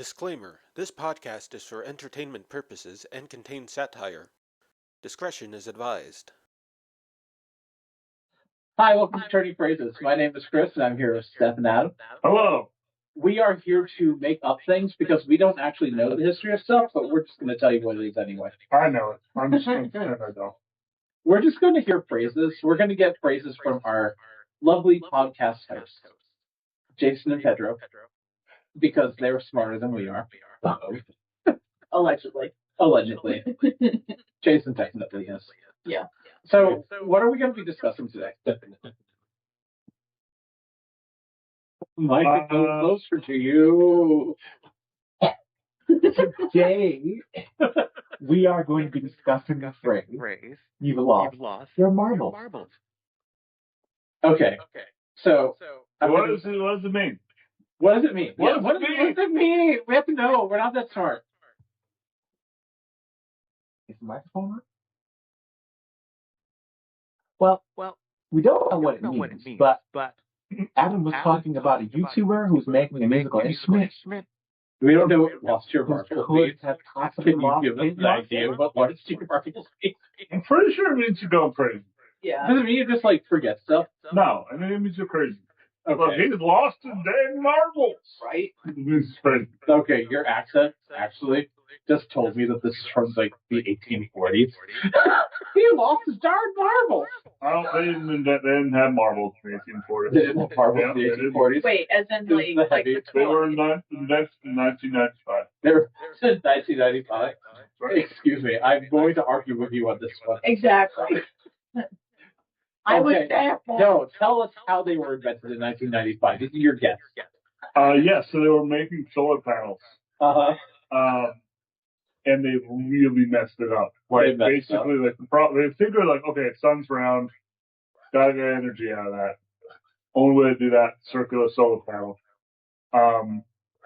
Disclaimer: This podcast is for entertainment purposes and contains satire. Discretion is advised. Hi, welcome to Turning Phrases. My name is Chris, and I'm here with Steph and Adam. Hello. We are here to make up things because we don't actually know the history of stuff, but we're just going to tell you what it is anyway. I know it. I'm just going to pretend I don't. We're just going to hear phrases. We're going to get phrases from our lovely podcast hosts, Jason and Pedro, because they're smarter than we are. Allegedly. Allegedly. Jason technically is. Yeah. So, what are we going to be discussing today? Mike, go closer to you. Today, we are going to be discussing a phrase. You've lost your marbles. Okay. So, What does it mean? What does it mean? What What does it mean? We have to know. We're not that smart. Is the microphone on? Well, we don't know what it means, but Adam was talking about a YouTuber who's making a musical instrument. We don't know what lost your marbles Could means. have possibly Can you lost give us his an idea of what lost your marbles means? I'm pretty sure it means you're going crazy. Yeah. Does it mean you just forget stuff? No, I mean it means you're crazy. Look, Okay. he's lost his dang marbles. Right? It means crazy. Okay, your accent actually just told me that this is from the 1840s. He lost his darn marbles. Oh, they didn't have marbles in the 1840s. They didn't have marbles in the Yeah, they didn't. 1840s. Wait, as in This is the heavy- the They were toy. invented in 1995. They were since 1995. Right? Excuse me, I'm going to argue with you on this one. Exactly. I was Okay. there for No, tell us how they were invented in 1995. This is your guess. Yeah, so they were making solar panels. And they really messed it up. They messed it Basically, they figured okay, sun's round, gotta get energy out of that. Only way to do that, circular solar panel.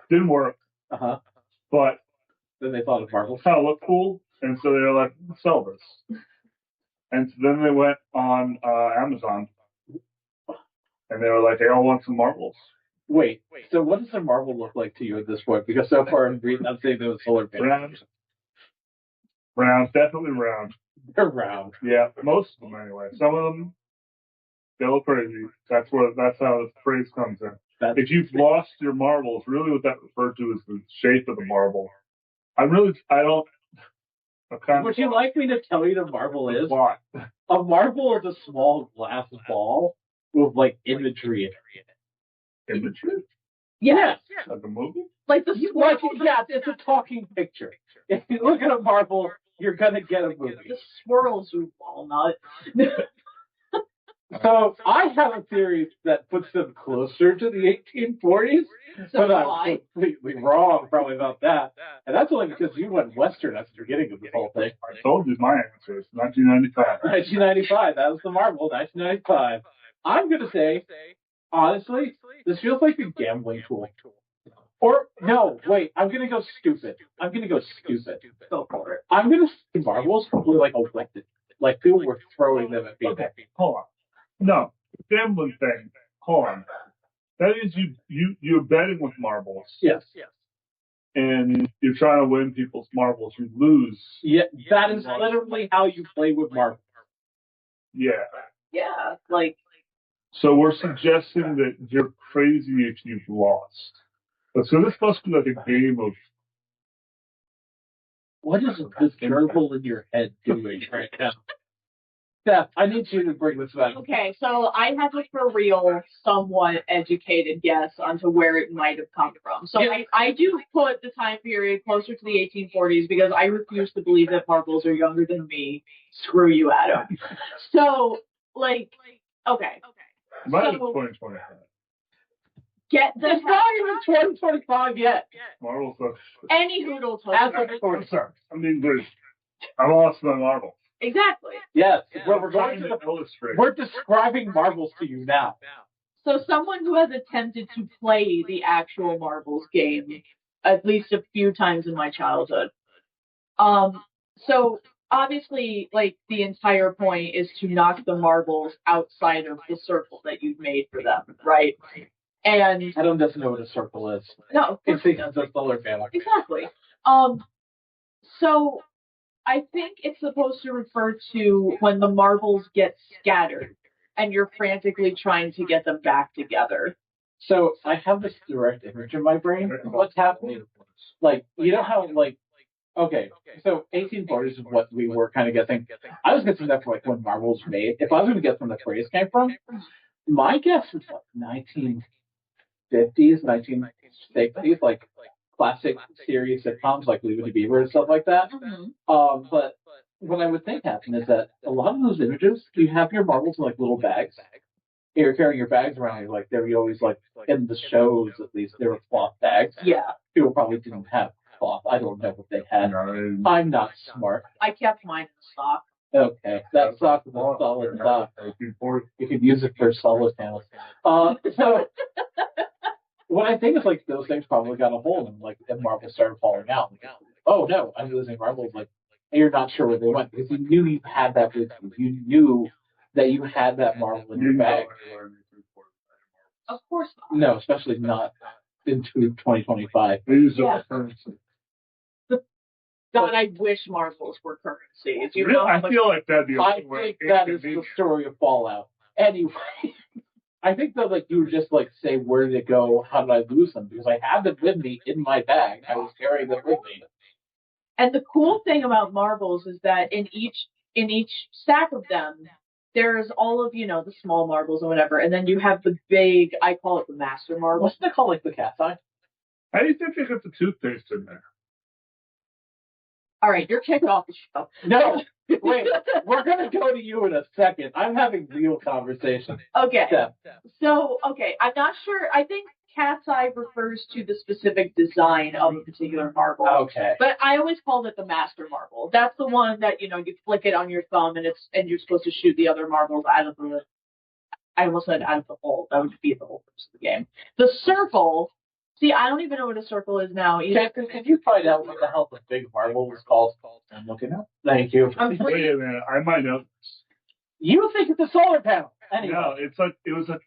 Didn't work, Uh-huh. but Then they thought of marbles. kind of looked cool, and so they were like, let's sell this. And so then they went on Amazon, and they were like, hey, I want some marbles. Wait, so what does a marble look like to you at this point? Because so far I'm saying those solar panels. Round, definitely round. They're round. Yeah, most of them anyway. Some of them, they look crazy. That's how the phrase comes in. If you've lost your marbles, really what that referred to is the shape of the marble. Would you like me to tell you what a marble is? What? A marble is a small glass ball with imagery in it. Imagery? Yes. Like a movie? like the Like, swirls. yeah, it's a talking picture. If you look at a marble, you're gonna get a movie. The swirls, you walnut. So I have a theory that puts them closer to the 1840s, So but I'm why? completely wrong probably about that. And that's only because you went Western at the beginning of the whole thing. I told you my answer. It's 1995. 1995, that was the marble, 1995. I'm gonna say, honestly, this feels like a gambling tool. Or, no, wait, I'm gonna go stupid. Go for it. I'm gonna say marbles were elected. Like people were throwing them at people. Okay, hold on. No, gambling thing. Hold on. That is you're betting with marbles. Yes. And you're trying to win people's marbles. You lose. Yeah, that is literally how you play with marbles. Yeah. Yeah, So we're suggesting that you're crazy if you've lost. So this must be like a game of. What is this gerbil in your head doing right now? Steph, I need you to bring this back. okay, so I have a for real, somewhat educated guess onto where it might have come from. So Yeah. I do put the time period closer to the 1840s because I refuse to believe that marbles are younger than me. Screw you, Adam. So, okay. Might be So- 2025. Get the It's not even 2025 yet. Marbles are. any hoodle As toaster. of course. I'm sorry. I mean, I lost my marbles. Exactly. Yes, we're trying going to to illustrate. we're describing marbles to you now. So someone who has attempted to play the actual marbles game at least a few times in my childhood. So obviously, the entire point is to knock the marbles outside of the circle that you've made for them, right? And Adam doesn't know what a circle is. no, He thinks it's a solar panel. Exactly. So I think it's supposed to refer to when the marbles get scattered and you're frantically trying to get them back together. So I have this direct image in my brain of what's happening. Like, you know how, like, okay, so 1840s is what we were kind of guessing. I was guessing that's like when marbles were made. If I was going to guess when the phrase came from, my guess is like 1950s, 1960s, like classic series sitcoms like Leave It to Beaver and stuff like that. But what I would think happened is that a lot of those images, you have your marbles in like little bags. You're carrying your bags around. Like they were always like in the shows, at least there were cloth bags. Yeah. People probably didn't have cloth. I don't know what they had. I'm not smart. I kept mine in stock. Okay, that sock is a solid sock. You could use it for solar panels. So what I think is like those things probably got a hole and like the marbles started falling out. Like, oh no, I'm losing marbles. Like, and you're not sure where they went because you knew you had that with you. You knew that you had that marble in your bag. Of course not. No, especially not into 2025. Yeah. God, I wish marbles were currencies. You know, I feel like that'd be. I think that is the story of Fallout. Anyway, I think that like you would just like say, where did it go? How did I lose them? Because I have them with me in my bag. I was carrying them with me. And the cool thing about marbles is that in each stack of them, there's all of, the small marbles and whatever, and then you have the big, I call it the master marble. What's it called, like the cat's eye? How do you think they got the toothpaste in there? All right, you're kicked off the show. No, wait, we're going to go to you in a second. I'm having real conversation. Okay. Steph. So, I'm not sure. I think cat's eye refers to the specific design of a particular marble. Okay. But I always called it the master marble. That's the one that, you flick it on your thumb and you're supposed to shoot the other marbles out of the, I almost said out of the hole. That would be the whole purpose of the game. The circle, see, I don't even know what a circle is now. Can you find out what the hell the big marble is called? I'm looking up. Thank you. Wait a minute, I might know. You think it's a solar panel. Anyway. No, it was like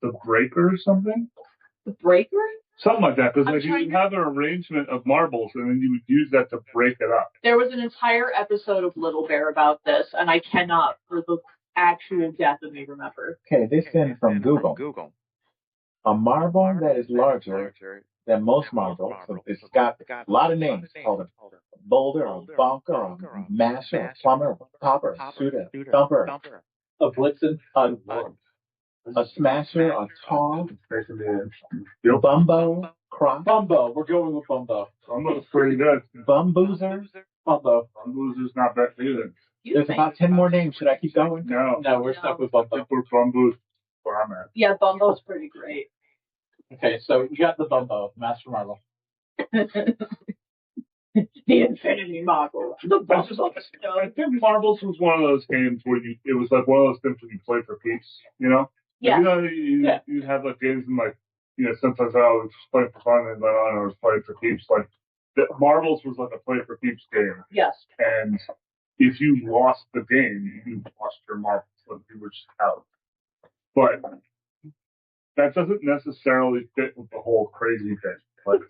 the breaker or something? The breaker? Something like that, because you have an arrangement of marbles, and then you would use that to break it up. There was an entire episode of Little Bear about this, and I cannot, for the actual death of me, remember. Okay, this in from Google. A marble that is larger than most marbles, so it's got a lot of names, called a boulder, a bunker, a masher, a plumber, a popper, a shooter, a thumper, A blitzen, a smasher, a tall, bumbo, cross, Bumbo. We're going with Bumbo. Bumbo's pretty good. bumboozer. Bumbo. Bumbo's not bad either. There's about 10 more names. Should I keep going? No, No, we're stuck with I Bumbo. think we're Bumbo's where I'm at. Yeah, Bumbo's pretty great. Okay, so you got the Bumbo, Master Marble. The Infinity Marble. I think Marbles was one of those games where it was like one of those things where you play for keeps, Yeah. You'd have like games and like, sometimes I was playing for fun and then I was playing for keeps. Like, Marbles was like a play for keeps game. Yes. And if you lost the game, you lost your marbles. Like, you were just out. But that doesn't necessarily fit with the whole crazy thing. Like,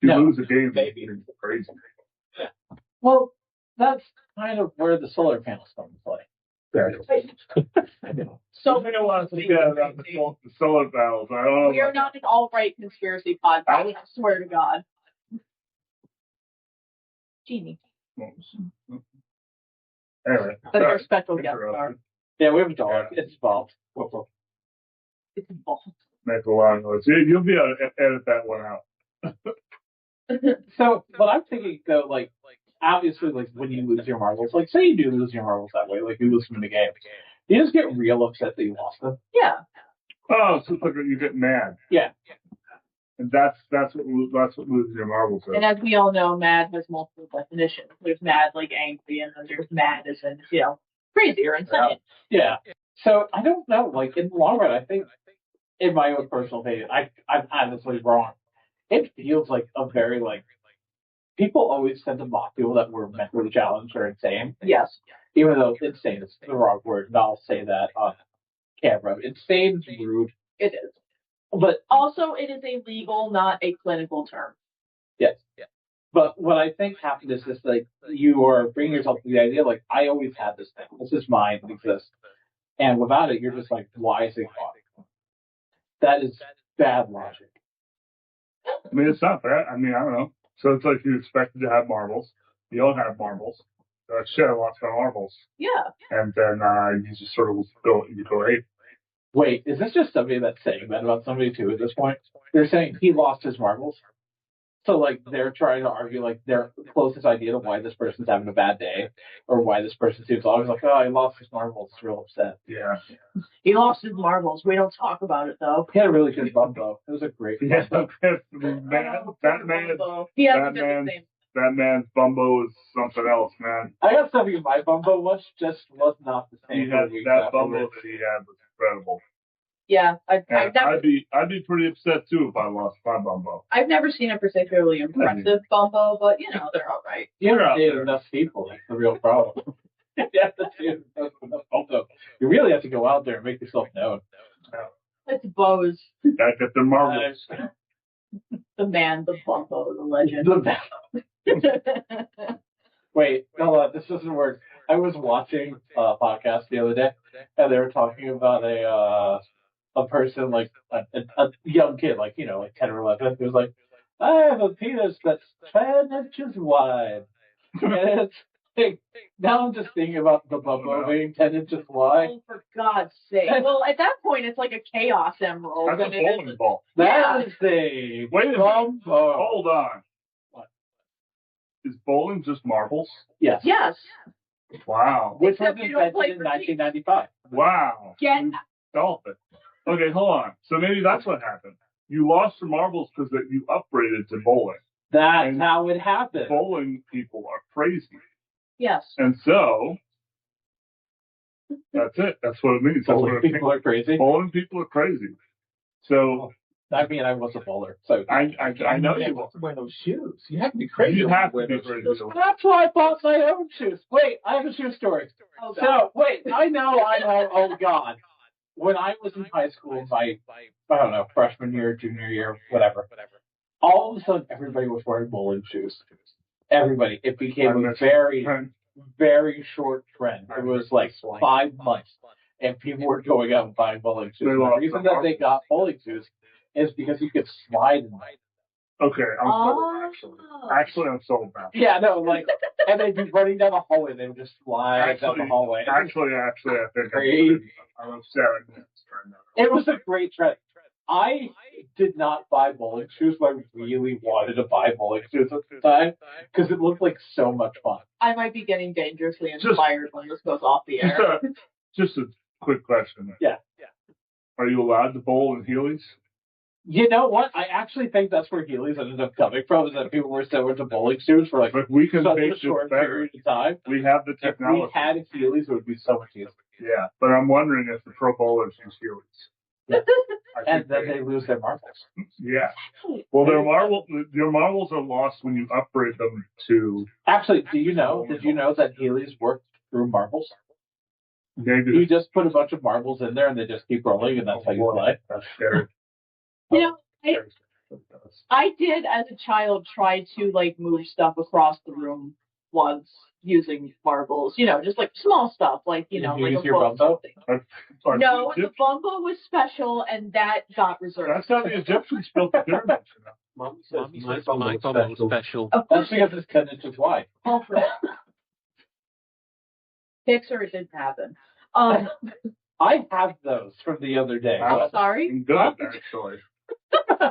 you lose a game, maybe it's crazy. Well, that's kind of where the solar panels come into play. So I don't want to forget about the solar panels. I don't know. we are not an all-right conspiracy podcast. I swear to God. Jeanie. Anyway, That's our special guest star. Yeah, we have a dog. It's involved. It's involved. make a lot of noise. You'll be able to edit that one out. So, what I'm thinking though, like, obviously, like when you lose your marbles, like say you do lose your marbles that way, like you lose them in the game, you just get real upset that you lost them. Yeah. Oh, so it's like you get mad. Yeah. And that's what losing your marbles is. And as we all know, mad has multiple definitions. There's mad like angry, and then there's mad as in, crazy or insane. Yeah. So I don't know. Like in the long run, I think, in my own personal opinion, I'm honestly wrong. It feels like a very people always tend to mock people that were mentally challenged or insane. Yes. Even though insane is the wrong word, and I'll say that on camera. Insane is rude. It is. But Also, it is a legal, not a clinical term. yes. But what I think happened is just like you are bringing yourself to the idea, like, I always had this thing. This is mine. It exists. And without it, you're just like, why is it gone? That is bad logic. I mean, it's not bad. I mean, I don't know. So it's like you expected to have marbles. You don't have marbles. Shit, I lost my marbles. Yeah. And then you just sort of go, hey. Wait, is this just somebody that's saying that about somebody too at this point? They're saying he lost his marbles. So, like, they're trying to argue, like, their closest idea to why this person's having a bad day or why this person seems always like, oh, he lost his marbles. Real upset. Yeah. He lost his marbles. We don't talk about it, though. He had a really good bumbo. It was a great bumbo. That man's bumbo is something else, man. I got something my bumbo was not the same. That bumbo that he had was incredible. Yeah, I'd be pretty upset too if I lost my bumbo. I've never seen a particularly impressive bumbo, but they're all right. You don't date enough people. That's the real problem. You have to date enough bumbo. You really have to go out there and make yourself known. It's bows. Gotta get the marbles. The man, the bumbo, the legend. Wait, hold on. This doesn't work. I was watching a podcast the other day, and they were talking about a person, like a young kid, like 10 or 11, who was like, I have a penis that's 10 inches wide. And it's like, now I'm just thinking about the bumbo being 10 inches wide. Oh, for God's sake. Well, at that point, it's like a chaos emerald. That's a bowling ball. That is a bumbo. Hold on. What? Is bowling just marbles? Yes. Yes. Wow. Which was invented in 1995. Wow. Stop it. Okay, hold on. So maybe that's what happened. You lost your marbles because you upgraded to bowling. That's how it happened. Bowling people are crazy. Yes. And so, that's it. That's what it means. Bowling people are crazy? Bowling people are crazy. So, I mean, I was a bowler. So I know you have to wear those shoes. You have to be crazy. You have to be crazy. That's why I bought my own shoes. Wait, I have a shoe story. Oh, so, wait, I know. Oh, God. When I was in high school, I don't know, freshman year, junior year, whatever, all of a sudden everybody was wearing bowling shoes. Everybody. It became a very, very short trend. It was like 5 months, and people were going out and buying bowling shoes. The reason that they got bowling shoes is because you could slide in them. Okay, I'm sold. Actually, I'm sold now. Yeah, no, like, and they'd be running down the hallway. They would just slide down the hallway. Actually, I think I'm upset. It was a great trend. I did not buy bowling shoes, but I really wanted to buy bowling shoes at the time because it looked like so much fun. I might be getting dangerously inspired when this goes off the air. Just a quick question. Yeah. Are you allowed to bowl in Heelys? You know what? I actually think that's where Heelys ended up coming from, is that people were so into bowling shoes for like we can such make a short period of time. We have the technology. If we had Heelys, it would be so much easier. Yeah, but I'm wondering if the pro bowlers use Heelys. Yeah. And then they lose their marbles. Yeah. Well, their marbles are lost when you upgrade them to... Actually, did you know that Heelys work through marbles? Maybe you just put a bunch of marbles in there and they just keep rolling, and that's how you play. That's scary. I did as a child try to move stuff across the room once using marbles. Just like small stuff, like like a your bumbo? No, the bumbo was special, and that got reserved. That's how the Egyptians built the pyramids. Mommy says my bumbo special. That's because it's 10 inches wide. Pixar, it didn't happen. I have those from the other day. I'm sorry? Good, actually. I've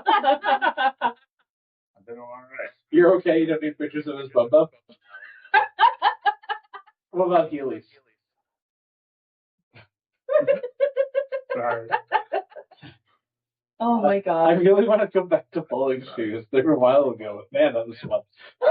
been all right. You're okay? You don't need pictures of his bumbo? What about Heelys? Sorry. Oh my God. I really want to go back to bowling shoes. They were a while ago. Man, that was fun.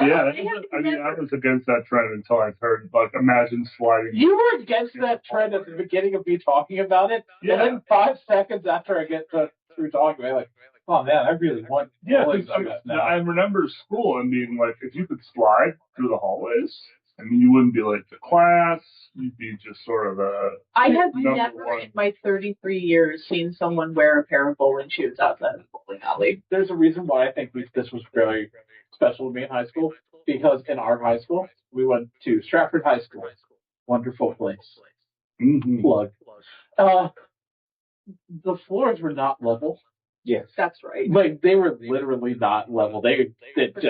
Yeah, I was against that trend until I heard, imagine sliding. You were against that trend at the beginning of me talking about it, and then 5 seconds after I get through talking about it, oh man, I really want bowling shoes now. I remember school and being like, if you could slide through the hallways, I mean, you wouldn't be late to class. You'd be just sort of a. I have Number never one. in my 33 years seen someone wear a pair of bowling shoes outside of the bowling alley. There's a reason why I think this was very special to me in high school, because in our high school, we went to Stratford High School. Wonderful place. Mm-hmm. Plug. The floors were not level. Yes. That's right. Like, they were literally not level. They just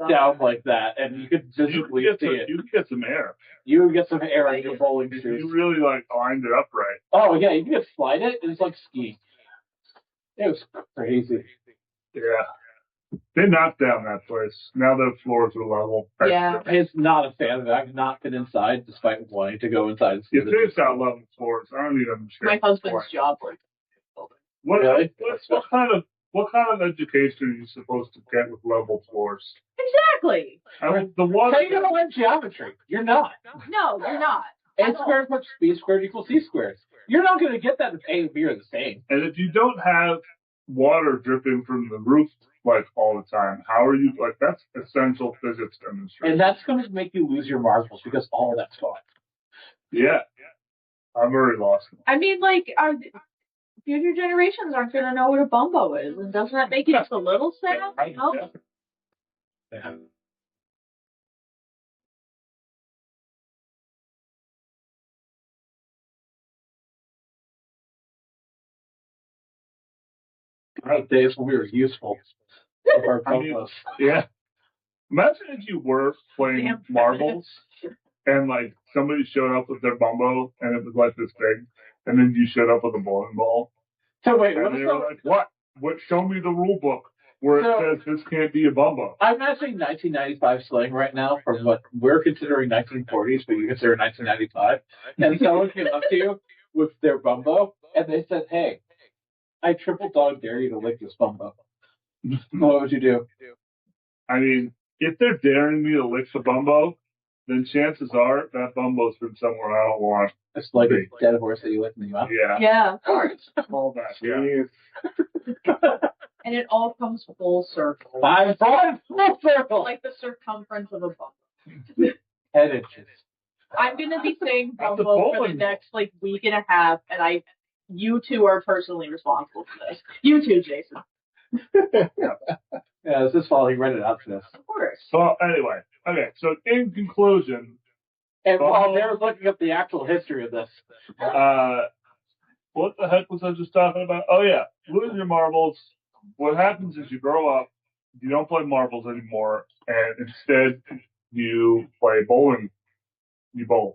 down like that, and you could visibly see it. You could get some air. You would get some air in your bowling If shoes. you really like lined it up right. Oh yeah, you could slide it. It's like skiing. It was crazy. Yeah. They knocked down that place. Now the floors are level. Yeah. I'm not a fan of it. I've not been inside, despite wanting to go inside. And see If they've got level floors, I don't even understand. My husband's job was. What, Really? what kind of education are you supposed to get with level floors? Exactly. I mean, the one. How are you going to learn geometry? You're not. No, you're not. A squared plus B squared equals C squared. You're not going to get that if A and B are the same. And if you don't have water dripping from the roof like all the time, how are you like? That's essential physics demonstration. And that's going to make you lose your marbles because all that's gone. Yeah. I've already lost them. I mean, like, our future generations aren't going to know what a bumbo is, and doesn't that make you just a little sad? No. Yeah. Right, days when we were useful. With our I mean, bumbos. yeah. Imagine if you were playing Damn. marbles and like somebody showed up with their bumbo and it was like this big, and then you showed up with a bowling ball. So wait, And they were like, "What? What? Show me the rule book where it says this can't be a bumbo." I'm imagining 1995 slang right now from what we're considering 1940s, but you consider 1995. And someone came up to you with their bumbo, and they said, "Hey, I triple dog dare you to lick this bumbo." What would you do? I mean, if they're daring me to lick the bumbo, then chances are that bumbo's been somewhere I don't want. It's like a dead horse that you lick in the mouth. Yeah. Yeah, of course. All that. Yeah. And it all comes full circle. I'm going full circle. Like the circumference of a bumbo. 10 inches. I'm going to be saying That's a bumbo for the bowling next, like, week and a half, and you two are personally responsible for this. You too, Jason. Yeah, this is falling right out to this. Of course. So anyway, okay. So in conclusion, And while they're looking up the actual history of this, what the heck was I just talking about? Oh yeah, lose your marbles. What happens is you grow up, you don't play marbles anymore, and instead you play bowling. You bowl.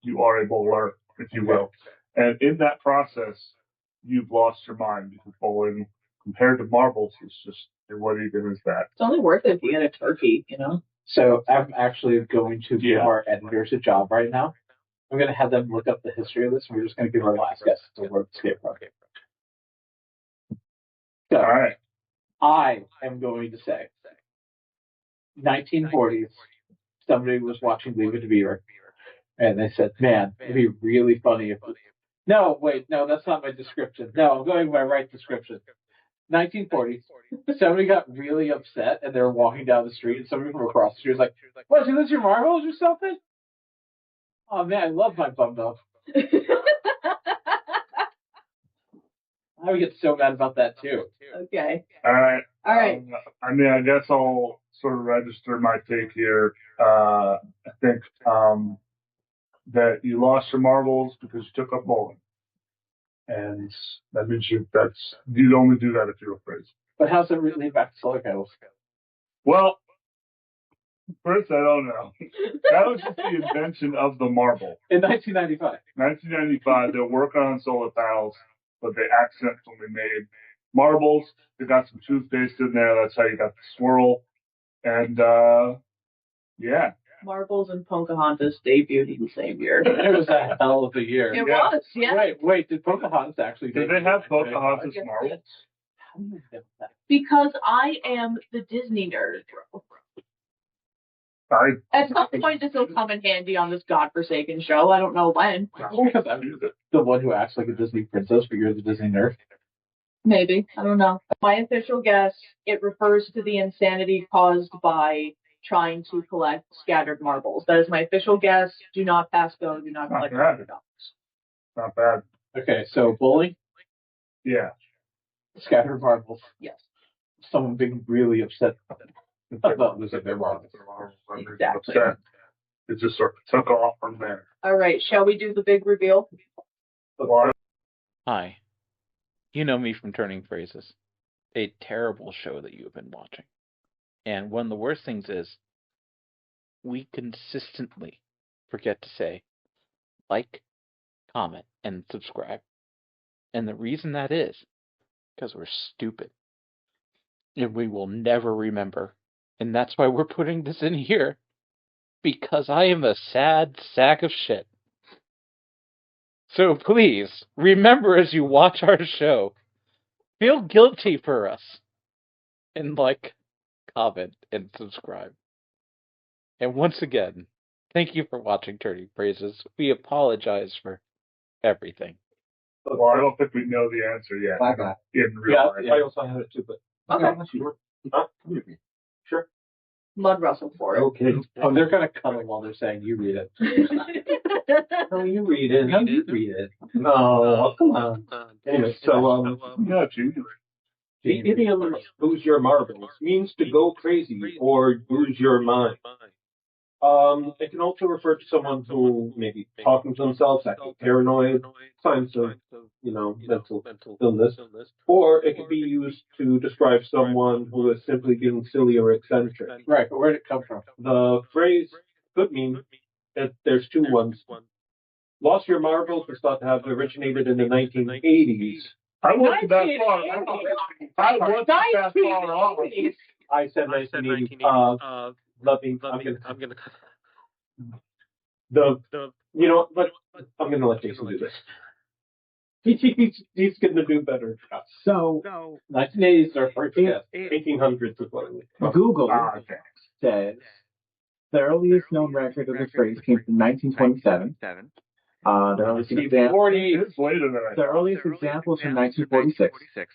You are a bowler, if you will. And in that process, you've lost your mind because bowling, compared to marbles, is just, what even is that? It's only worth it if you get a turkey, you know? so I'm actually going to give our editors a job right now. I'm going to have them look up the history of this, and we're just going to give our last guess to where it came from. So, All right. I am going to say 1940s, somebody was watching Leave It to Beaver, and they said, man, it'd be really funny if... No, wait, no, that's not my description. No, I'm going by right description. 1940s, somebody got really upset, and they were walking down the street, and somebody from across the street was like, what, did you lose your marbles or something? Oh, man, I love my bumbo. I would get so mad about that, too. Okay. All right. All right. I mean, I guess I'll sort of register my take here. I think that you lost your marbles because you took up bowling. And that means you'd only do that if you're afraid. But how's it lead back to solar panels? Well, first, I don't know. That was just the invention of the marble. In 1995. 1995, they're working on solar panels, but they accidentally made marbles. They got some toothpaste in there. That's how you got the swirl. And, yeah. Marbles and Pocahontas debuted in the same year. It was a hell of a year. It was, yeah. Wait, did Pocahontas actually... Did they have Pocahontas marbles? How do you know that? Because I am the Disney nerd. At some point, this will come in handy on this godforsaken show. I don't know when. Because I'm the one who acts like a Disney princess, but you're the Disney nerd. Maybe. I don't know. My official guess, it refers to the insanity caused by trying to collect scattered marbles. That is my official guess. Do not pass go. Do not collect $100. Not bad. Okay, so bully, Yeah. scattered marbles. Yes. Someone being really upset about losing their marbles. Exactly. Upset. It just sort of took off from there. All right. Shall we do the big reveal? Hi. You know me from Turning Phrases, a terrible show that you have been watching. And one of the worst things is we consistently forget to say like, comment, and subscribe. And the reason that is because we're stupid. And we will never remember. And that's why we're putting this in here. Because I am a sad sack of shit. So please, remember as you watch our show, feel guilty for us. And like, comment, and subscribe. And once again, thank you for watching Turning Phrases. We apologize for everything. Well, I don't think we know the answer yet. I got In real life. I also have it too, but Okay. Sure. Mud Russell for it. Okay. Oh, they're gonna cut it while they're saying you read it. No, you read it. No, you read it. No, come on. Anyway, so Yeah, Jeanie. the idiom "lose your marbles" means to go crazy or lose your mind. It can also refer to someone who may be talking to themselves, acting paranoid, signs of, mental illness, or it can be used to describe someone who is simply being silly or eccentric. Right, but where did it come from? The phrase could mean that there's two ones. Lost your marbles was thought to have originated in the 1980s. I wasn't that far. I wasn't that far off. I said 1980. I'm gonna. You know, but I'm gonna let Jason do this. He's gonna do better. So, 1980s are first guess. 1800s is what it was. Google Okay. says the earliest known record of the phrase came from 1927. The earliest example, It's later than I the thought. earliest example is from 1946.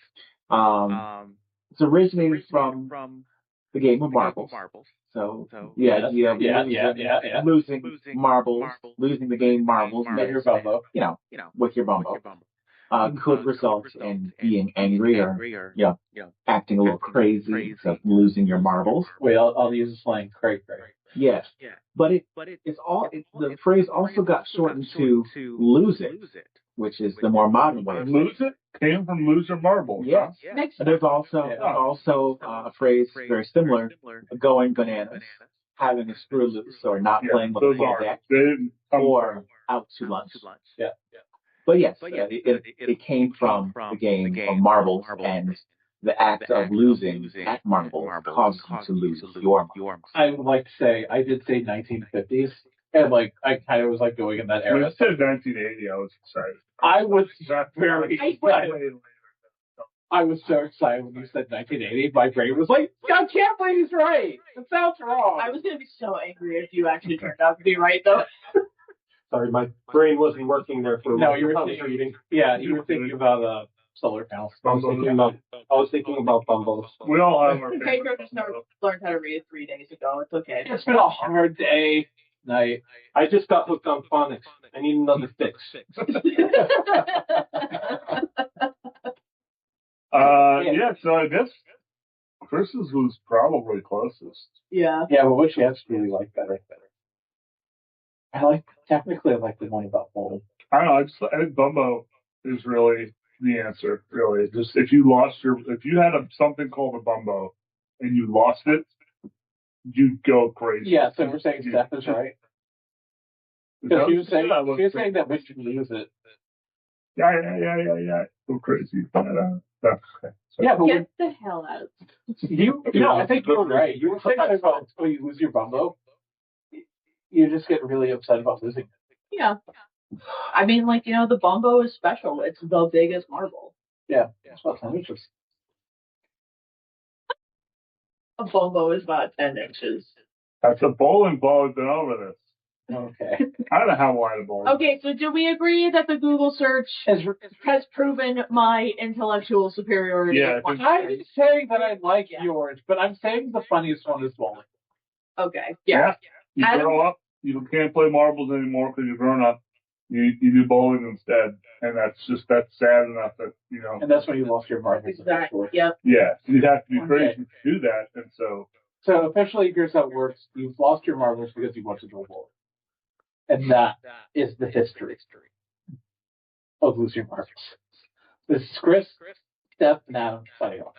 It's originated from the game of marbles. So the idea of losing marbles, losing the game marbles, With your bumbo. with your bumbo, could result in being angry or acting a little crazy, so losing your marbles. Wait, I'll use the slang cray. Yes, but the phrase also got shortened to lose it, which is the more modern way. Lose it came from lose your marbles. Yes. Huh? Makes And there's also a phrase very similar, going bananas, having a screw loose, or not playing with the those full are. deck, They didn't come or out to lunch. Yeah. But yes, it came from the game of marbles, and the act of losing at marbles caused you to lose your marbles. I would like to say, I did say 1950s, and I kind of was going in that When era. it said 1980, I was excited. I was That's very way excited. later. I was so excited when you said 1980. My brain was like, I can't believe he's right. It sounds wrong. I was going to be so angry if you actually turned out to be right, though. Sorry, my brain wasn't working there for a No, while. you were I was thinking, reading. you were thinking about solar panels. I was thinking about bumbles. We all have our Pedro just learned how to read 3 days ago. It's okay. It's been a hard day, night. I just got hooked on phonics. I need another fix. Yeah, so I guess Chris's was probably closest. Yeah. Yeah, but which you really like better? I like the one about bowling. I don't know. I think Bumbo is really the answer. Really, just if you had something called a Bumbo and you lost it, you'd go crazy. Yeah, so we're saying Steph is right. Because she was saying that we should lose it. Yeah. Go crazy. Okay. So, Yeah, but Get the hell out. I think you were right. You were saying about when you lose your bumbo, you just get really upset about losing it. Yeah. I mean, the bumbo is special. It's the biggest marble. Yeah, that's about 10 inches. A bumbo is about 10 inches. that's a bowling ball. Has been over this. Okay. I don't know how wide a ball is. Okay, so do we agree that the Google search has proven my intellectual superiority? Yeah, I'm saying that I like yours, but I'm saying the funniest one is bowling. Okay. Yeah. You grow up, you can't play marbles anymore because you're grown up. You do bowling instead, and that's sad enough that And that's when you lost your marbles. Exactly. Yep. Yeah, you'd have to be crazy to do that, and so. So officially, here's how it works: you've lost your marbles because you went to go bowling, and that is the history of losing marbles. This is Chris, Steph, and Adam signing off.